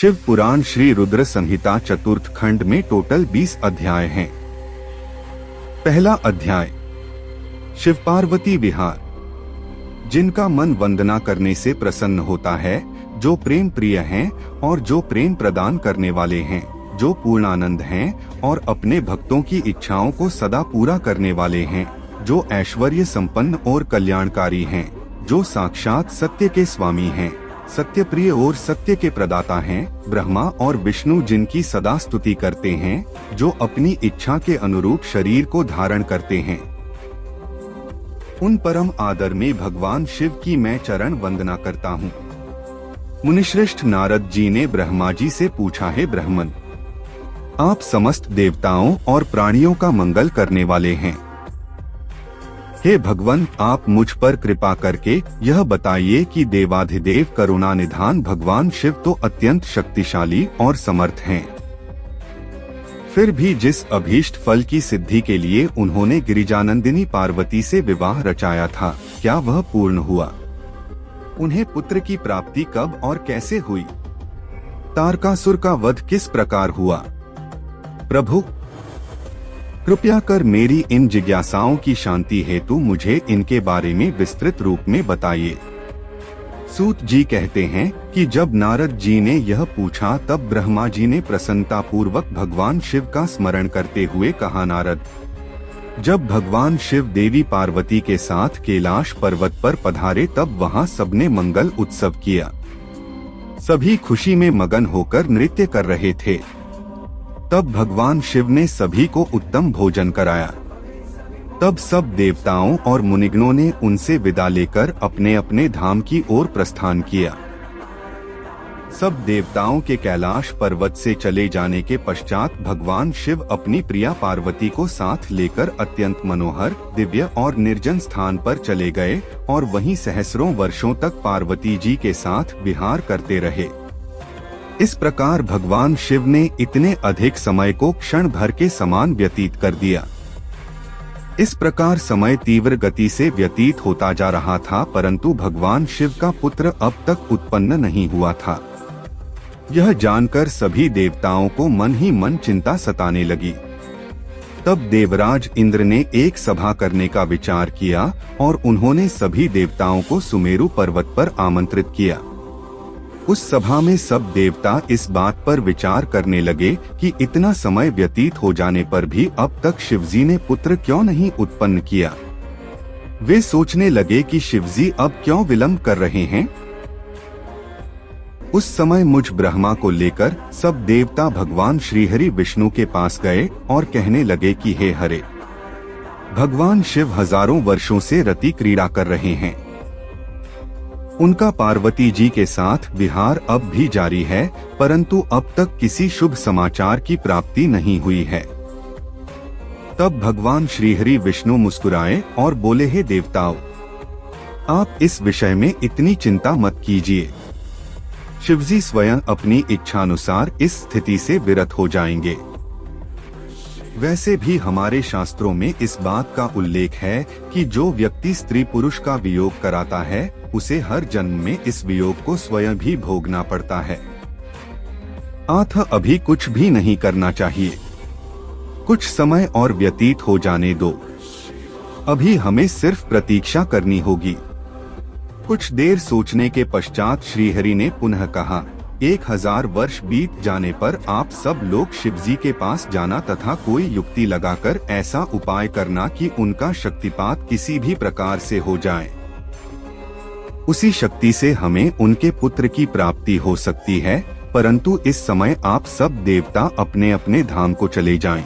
शिव पुराण श्री रुद्र संहिता चतुर्थ खंड में टोटल 20 अध्याय हैं। पहला अध्याय शिव पार्वती विहार। जिनका मन वंदना करने से प्रसन्न होता है, जो प्रेम प्रिय हैं और जो प्रेम प्रदान करने वाले हैं, जो पूर्णानंद हैं और अपने भक्तों की इच्छाओं को सदा पूरा करने वाले हैं, जो ऐश्वर्य संपन्न और कल्याणकारी हैं, जो साक्षात सत्य के स्वामी हैं, सत्य प्रिय और सत्य के प्रदाता हैं, ब्रह्मा और विष्णु जिनकी सदा स्तुति करते हैं, जो अपनी इच्छा के अनुरूप शरीर को धारण करते हैं, उन परम आदर में भगवान शिव की मैं चरण वंदना करता हूँ। मुनिश्रेष्ठ नारद जी ने ब्रह्मा जी से पूछा, है ब्राह्मण, आप समस्त देवताओं और प्राणियों का मंगल करने वाले हैं। हे भगवान, आप मुझ पर कृपा करके यह बताइए कि देवाधिदेव करुणा निधान भगवान शिव तो अत्यंत शक्तिशाली और समर्थ हैं। फिर भी जिस अभीष्ट फल की सिद्धि के लिए उन्होंने गिरिजानंदिनी पार्वती से विवाह रचाया था, क्या वह पूर्ण हुआ? उन्हें पुत्र की प्राप्ति कब और कैसे हुई? तारकासुर का वध किस प्रकार हुआ? प्रभु, कृपया कर मेरी इन जिज्ञासाओं की शांति हेतु मुझे इनके बारे में विस्तृत रूप में बताइए। सूत जी कहते हैं कि जब नारद जी ने यह पूछा तब ब्रह्मा जी ने प्रसन्नता पूर्वक भगवान शिव का स्मरण करते हुए कहा, नारद, जब भगवान शिव देवी पार्वती के साथ कैलाश पर्वत पर पधारे तब वहां सबने मंगल उत्सव किया। सभी खुशी में मगन होकर नृत्य कर रहे थे। तब भगवान शिव ने सभी को उत्तम भोजन कराया। तब सब देवताओं और मुनिगणों ने उनसे विदा लेकर अपने अपने धाम की ओर प्रस्थान किया। सब देवताओं के कैलाश पर्वत से चले जाने के पश्चात भगवान शिव अपनी प्रिया पार्वती को साथ लेकर अत्यंत मनोहर, दिव्य और निर्जन स्थान पर चले गए और वहीं सहस्रों वर्षों तक पार्वती जी के साथ विहार करते रहे। इस प्रकार भगवान शिव ने इतने अधिक समय को क्षण भर के समान व्यतीत कर दिया। इस प्रकार समय तीव्र गति से व्यतीत होता जा रहा था, परंतु भगवान शिव का पुत्र अब तक उत्पन्न नहीं हुआ था। यह जानकर सभी देवताओं को मन ही मन चिंता सताने लगी। तब देवराज इंद्र ने एक सभा करने का विचार किया और उन्होंने सभी देवताओं को सुमेरु पर्वत पर आमंत्रित किया। उस सभा में सब देवता इस बात पर विचार करने लगे कि इतना समय व्यतीत हो जाने पर भी अब तक शिवजी ने पुत्र क्यों नहीं उत्पन्न किया। वे सोचने लगे कि शिवजी अब क्यों विलंब कर रहे हैं। उस समय मुझ ब्रह्मा को लेकर सब देवता भगवान श्रीहरि विष्णु के पास गए और कहने लगे कि हे हरे, भगवान शिव हजारों वर्षों से रति क्रीड़ा कर रहे हैं। उनका पार्वती जी के साथ विहार अब भी जारी है, परंतु अब तक किसी शुभ समाचार की प्राप्ति नहीं हुई है। तब भगवान श्रीहरि विष्णु मुस्कुराए और बोले, हे देवताओं, आप इस विषय में इतनी चिंता मत कीजिए। शिवजी स्वयं अपनी इच्छानुसार इस स्थिति से विरत हो जाएंगे। वैसे भी हमारे शास्त्रों में इस बात का उल्लेख है कि जो व्यक्ति स्त्री पुरुष का वियोग कराता है उसे हर जन्म में इस वियोग को स्वयं भी भोगना पड़ता है। अतः अभी कुछ भी नहीं करना चाहिए। कुछ समय और व्यतीत हो जाने दो। अभी हमें सिर्फ प्रतीक्षा करनी होगी। कुछ देर सोचने के पश्चात श्रीहरि ने पुनः कहा, 1000 वर्ष बीत जाने पर आप सब लोग शिवजी के पास जाना तथा कोई युक्ति लगाकर ऐसा उपाय करना कि उनका शक्तिपात किसी भी प्रकार से हो जाए। उसी शक्ति से हमें उनके पुत्र की प्राप्ति हो सकती है, परंतु इस समय आप सब देवता अपने अपने धाम को चले जाएं।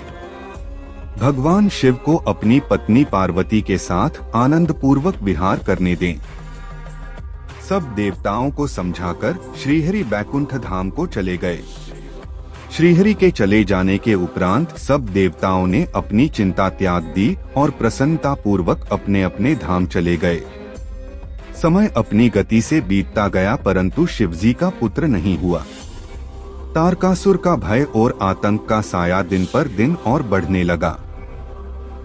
भगवान शिव को अपनी पत्नी पार्वती के साथ आनंद पूर्वक विहार करने दें। सब देवताओं को समझाकर श्रीहरि बैकुंठ धाम को चले गए। श्रीहरि के चले जाने के उपरांत सब देवताओं ने अपनी चिंता त्याग दी और प्रसन्नता पूर्वक अपने अपने धाम चले गए। समय अपनी गति से बीतता गया, परंतु शिवजी का पुत्र नहीं हुआ। तारकासुर का भय और आतंक का साया दिन पर दिन और बढ़ने लगा।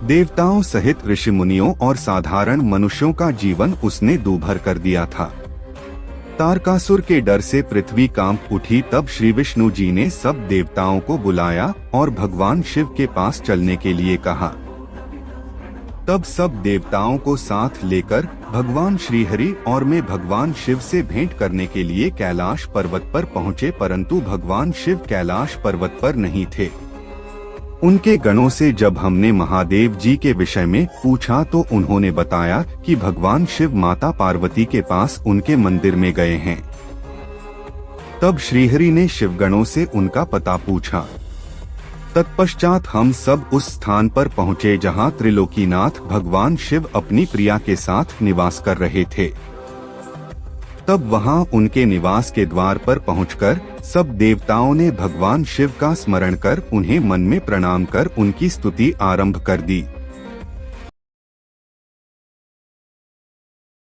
देवताओं सहित ऋषि मुनियों और साधारण मनुष्यों का जीवन उसने दूभर कर दिया था। तारकासुर के डर से पृथ्वी कांप उठी। तब श्री विष्णु जी ने सब देवताओं को बुलाया और भगवान शिव के पास चलने के लिए कहा। तब सब देवताओं को साथ लेकर भगवान श्रीहरि और मैं भगवान शिव से भेंट करने के लिए कैलाश पर्वत पर पहुँचे, परंतु भगवान शिव कैलाश पर्वत पर नहीं थे। उनके गणों से जब हमने महादेव जी के विषय में पूछा तो उन्होंने बताया कि भगवान शिव माता पार्वती के पास उनके मंदिर में गए हैं। तब श्रीहरि ने शिवगणों से उनका पता पूछा। तत्पश्चात हम सब उस स्थान पर पहुँचे जहाँ त्रिलोकीनाथ भगवान शिव अपनी प्रिया के साथ निवास कर रहे थे। तब वहाँ उनके निवास के द्वार पर पहुंचकर सब देवताओं ने भगवान शिव का स्मरण कर उन्हें मन में प्रणाम कर उनकी स्तुति आरंभ कर दी।